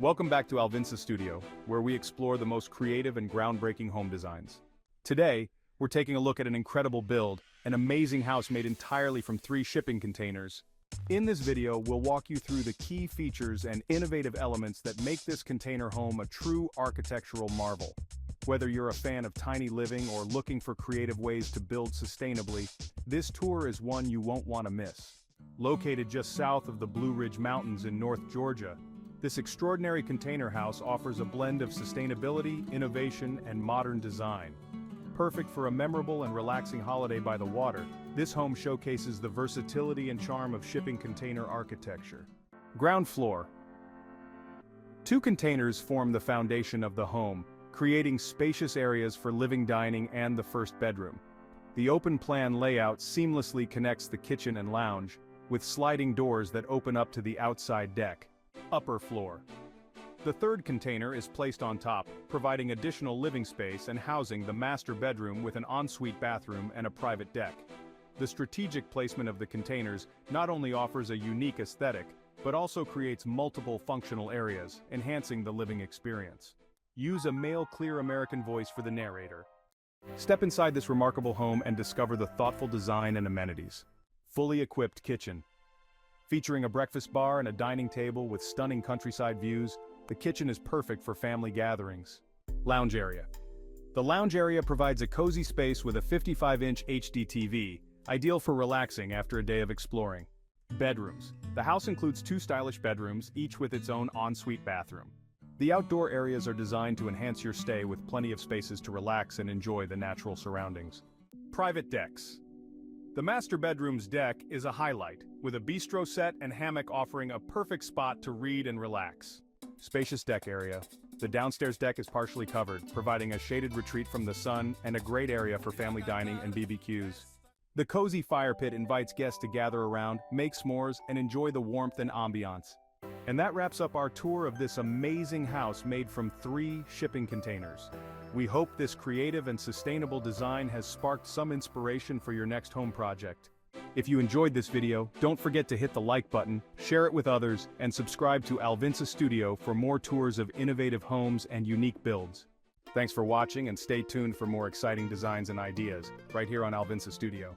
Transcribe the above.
Welcome back to Alvinsa Studio, where we explore the most creative and groundbreaking home designs. Today, we're taking a look at an incredible build, an amazing house made entirely from 3 shipping containers. In this video, we'll walk you through the key features and innovative elements that make this container home a true architectural marvel. Whether you're a fan of tiny living or looking for creative ways to build sustainably, this tour is one you won't want to miss. Located just south of the Blue Ridge Mountains in North Georgia, this extraordinary container house offers a blend of sustainability, innovation, and modern design. Perfect for a memorable and relaxing holiday by the water, this home showcases the versatility and charm of shipping container architecture. Ground floor. 2 containers form the foundation of the home, creating spacious areas for living, dining, and the first bedroom. The open-plan layout seamlessly connects the kitchen and lounge, with sliding doors that open up to the outside deck. Upper floor. The 3rd container is placed on top, providing additional living space and housing the master bedroom with an ensuite bathroom and a private deck. The strategic placement of the containers not only offers a unique aesthetic, but also creates multiple functional areas, enhancing the living experience. Use a male clear American voice for the narrator. Step inside this remarkable home and discover the thoughtful design and amenities. Fully equipped kitchen. Featuring a breakfast bar and a dining table with stunning countryside views, the kitchen is perfect for family gatherings. Lounge area. The lounge area provides a cozy space with a 55-inch HD TV, ideal for relaxing after a day of exploring. Bedrooms. The house includes 2 stylish bedrooms, each with its own ensuite bathroom. The outdoor areas are designed to enhance your stay with plenty of spaces to relax and enjoy the natural surroundings. Private decks. The master bedroom's deck is a highlight, with a bistro set and hammock offering a perfect spot to read and relax. Spacious deck area. The downstairs deck is partially covered, providing a shaded retreat from the sun and a great area for family dining and BBQs. The cozy fire pit invites guests to gather around, make s'mores, and enjoy the warmth and ambiance. And that wraps up our tour of this amazing house made from 3 shipping containers. We hope this creative and sustainable design has sparked some inspiration for your next home project. If you enjoyed this video, don't forget to hit the like button, share it with others, and subscribe to Alvinsa Studio for more tours of innovative homes and unique builds. Thanks for watching and stay tuned for more exciting designs and ideas, right here on Alvinsa Studio.